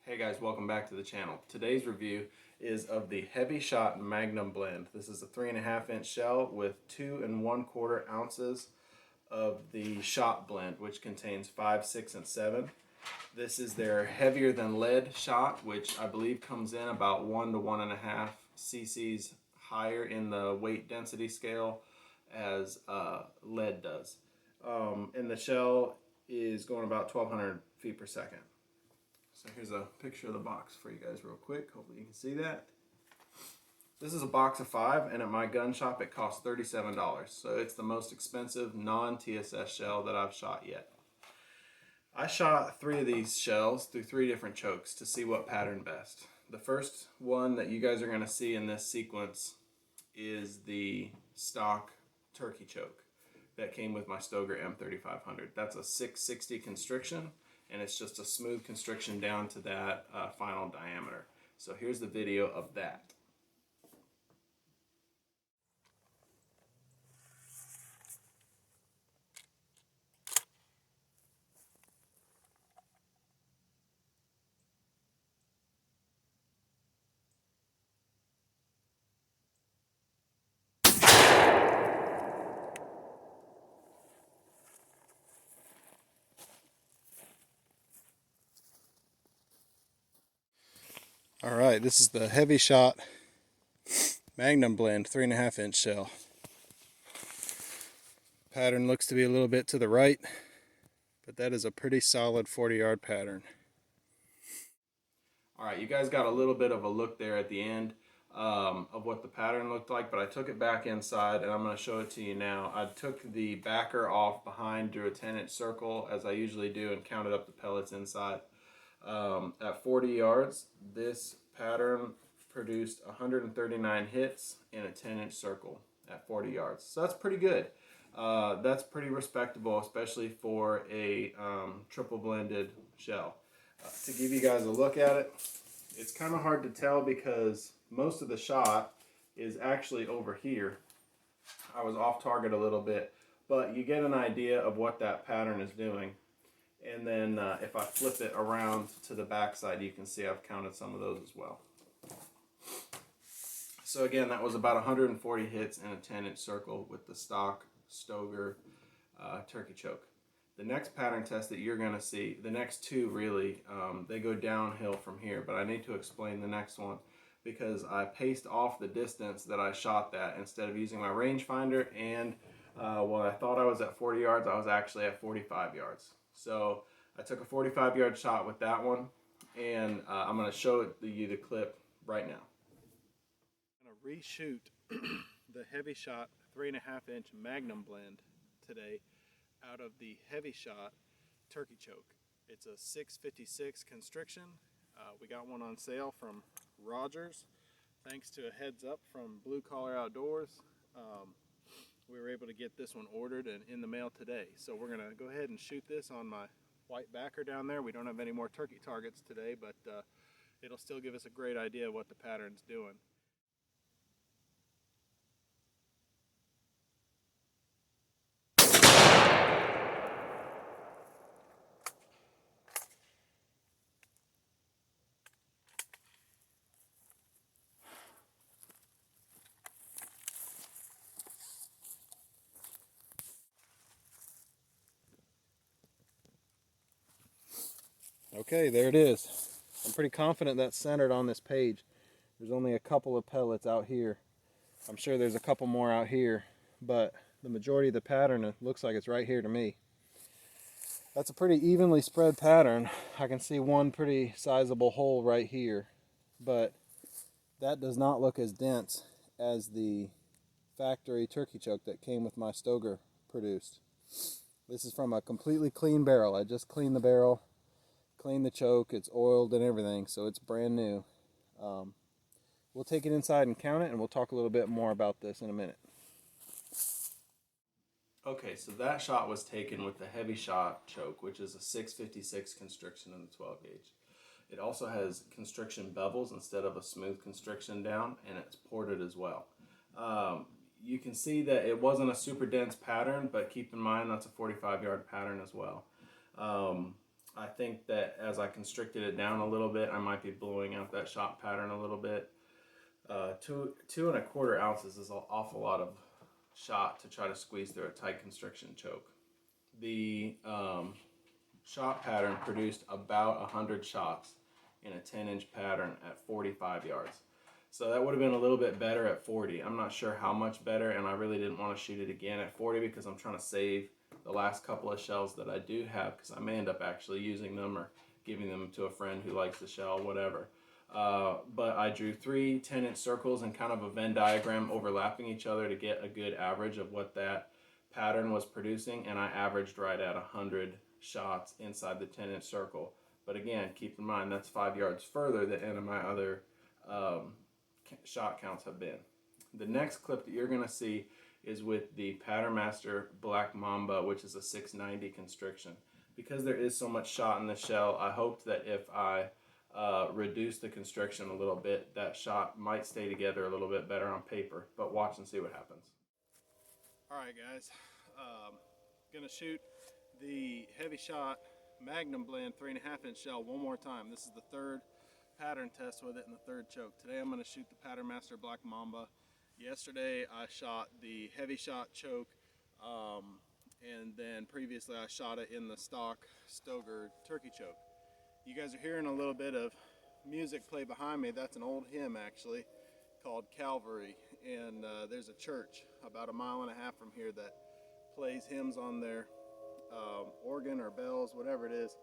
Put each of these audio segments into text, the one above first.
Hey guys, welcome back to the channel. Today's review is of the Hevi-shot Magnum Blend. This is a 3.5 inch shell with 2 1/4 ounces of the shot blend, which contains 5, 6, and 7. This is their heavier than lead shot, which I believe comes in about 1 to 1.5 cc's higher in the weight density scale as lead does. And the shell is going about 1200 feet per second. So here's a picture of the box for you guys real quick. Hopefully you can see that. This is a box of 5, and at my gun shop it costs $37. So it's the most expensive non-TSS shell that I've shot yet. I shot 3 of these shells through 3 different chokes to see what patterned best. The first one that you guys are going to see in this sequence is the stock turkey choke that came with my Stoeger M3500. That's a 660 constriction, and it's just a smooth constriction down to that final diameter. So here's the video of that. All right, this is the Hevi-shot Magnum Blend 3.5 inch shell. Pattern looks to be a little bit to the right, but that is a pretty solid 40-yard pattern. All right, you guys got a little bit of a look there at the end of what the pattern looked like, but I took it back inside and I'm going to show it to you now. I took the backer off behind, drew a 10-inch circle as I usually do, and counted up the pellets inside. At 40 yards, this pattern produced 139 hits in a 10-inch circle at 40 yards. So that's pretty good. That's pretty respectable, especially for a triple blended shell. To give you guys a look at it, it's kind of hard to tell because most of the shot is actually over here. I was off target a little bit, but you get an idea of what that pattern is doing. And then if I flip it around to the back side, you can see I've counted some of those as well. So again, that was about 140 hits in a 10-inch circle with the stock stoeger turkey choke. The next pattern test that you're going to see, the next 2 really, they go downhill from here, but I need to explain the next one because I paced off the distance that I shot that instead of using my rangefinder, and while I thought I was at 40 yards, I was actually at 45 yards. So I took a 45-yard shot with that one, and I'm going to show you the clip right now. I'm going to reshoot the Hevi-shot 3.5 inch Magnum Blend today out of the Hevi-shot turkey choke. It's a 656 constriction. We got one on sale from Rogers thanks to a heads up from Blue Collar Outdoors. We were able to get this one ordered and in the mail today. So we're gonna go ahead and shoot this on my white backer down there. We don't have any more turkey targets today, but it'll still give us a great idea of what the pattern's doing. Okay, there it is. I'm pretty confident that's centered on this page. There's only a couple of pellets out here. I'm sure there's a couple more out here, but the majority of the pattern, it looks like it's right here to me. That's a pretty evenly spread pattern. I can see one pretty sizable hole right here, but that does not look as dense as the factory turkey choke that came with my Stoeger produced. This is from a completely clean barrel. I just cleaned the barrel, cleaned the choke, it's oiled and everything, so it's brand new. We'll take it inside and count it, and we'll talk a little bit more about this in a minute. Okay, so that shot was taken with the Hevi-shot choke, which is a 656 constriction in the 12 gauge. It also has constriction bevels instead of a smooth constriction down, and it's ported as well. You can see that it wasn't a super dense pattern, but keep in mind that's a 45-yard pattern as well. I think that as I constricted it down a little bit, I might be blowing out that shot pattern a little bit. 2 1/4 ounces is an awful lot of shot to try to squeeze through a tight constriction choke. The shot pattern produced about 100 shots in a 10-inch pattern at 45 yards. So that would have been a little bit better at 40. I'm not sure how much better, and I really didn't want to shoot it again at 40 because I'm trying to save the last couple of shells that I do have, because I may end up actually using them or giving them to a friend who likes the shell, whatever. But I drew 3 10-inch circles and kind of a Venn diagram overlapping each other to get a good average of what that pattern was producing, and I averaged right at 100 shots inside the 10-inch circle. But again, keep in mind that's 5 yards further than any of my other shot counts have been. The next clip that you're going to see is with the Patternmaster Black Mamba, which is a 690 constriction. Because there is so much shot in the shell, I hoped that if I reduce the constriction a little bit, that shot might stay together a little bit better on paper. But watch and see what happens. Alright guys, gonna shoot the Hevi-shot Magnum Blend 3.5-inch shell one more time. This is the third pattern test with it and the third choke. Today I'm gonna shoot the Patternmaster Black Mamba. Yesterday I shot the Hevi-shot choke, and then previously I shot it in the stock Stoeger turkey choke. You guys are hearing a little bit of music play behind me. That's an old hymn actually, called Calvary, and there's a church about 1.5 miles from here that plays hymns on their organ or bells, whatever it is,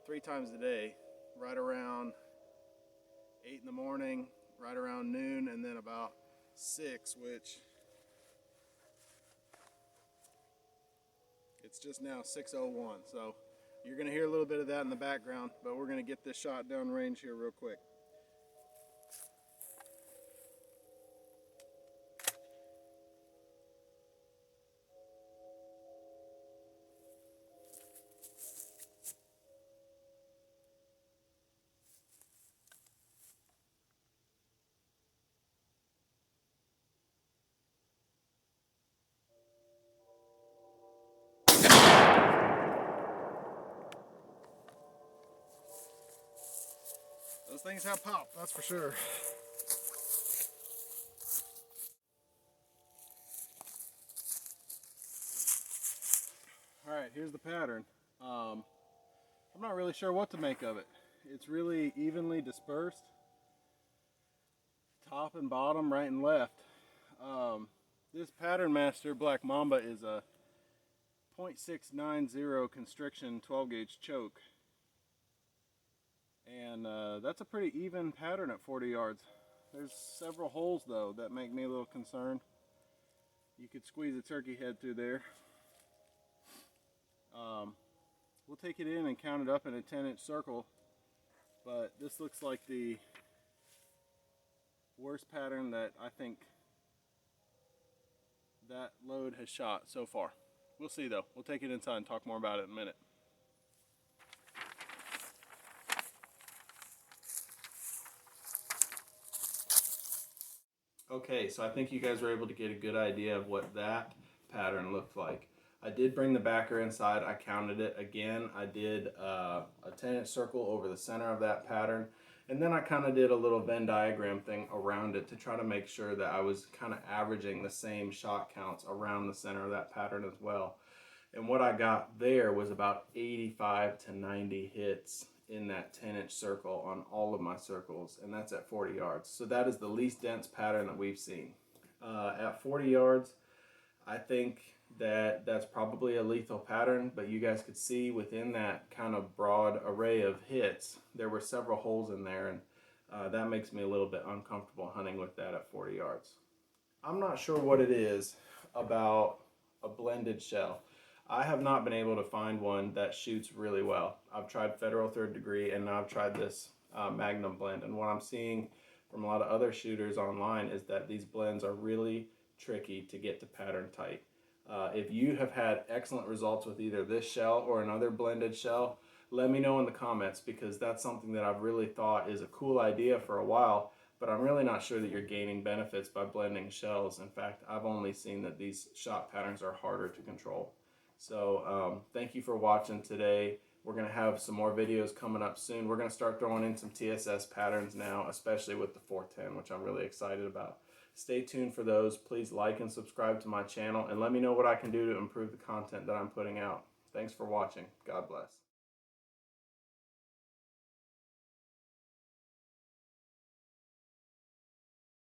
3 times a day, right around 8 in the morning, right around noon, and then about 6, which it's just now 6:01. So you're going to hear a little bit of that in the background, but we're going to get this shot down range here real quick. Those things have pop, that's for sure. Alright, here's the pattern. I'm not really sure what to make of it. It's really evenly dispersed, top and bottom, right and left. This Patternmaster Black Mamba is a .690 constriction 12 gauge choke. And that's a pretty even pattern at 40 yards. There's several holes though that make me a little concerned. You could squeeze a turkey head through there. We'll take it in and count it up in a 10-inch circle, but this looks like the worst pattern that I think that load has shot so far. We'll see though. We'll take it inside and talk more about it in a minute. Okay, so I think you guys were able to get a good idea of what that pattern looked like. I did bring the backer inside. I counted it again. I did a 10-inch circle over the center of that pattern, and then I kind of did a little Venn diagram thing around it to try to make sure that I was kind of averaging the same shot counts around the center of that pattern as well. And what I got there was about 85 to 90 hits in that 10-inch circle on all of my circles, and that's at 40 yards. So that is the least dense pattern that we've seen. At 40 yards, I think that that's probably a lethal pattern, but you guys could see within that kind of broad array of hits, there were several holes in there, and that makes me a little bit uncomfortable hunting with that at 40 yards. I'm not sure what it is about a blended shell. I have not been able to find one that shoots really well. I've tried Federal 3rd Degree, and now I've tried this Magnum Blend, and what I'm seeing from a lot of other shooters online is that these blends are really tricky to get to pattern tight. If you have had excellent results with either this shell or another blended shell, let me know in the comments, because that's something that I've really thought is a cool idea for a while, but I'm really not sure that you're gaining benefits by blending shells. In fact, I've only seen that these shot patterns are harder to control. So thank you for watching today. We're going to have some more videos coming up soon. We're going to start throwing in some TSS patterns now, especially with the 410, which I'm really excited about. Stay tuned for those. Please like and subscribe to my channel, and let me know what I can do to improve the content that I'm putting out. Thanks for watching. God bless.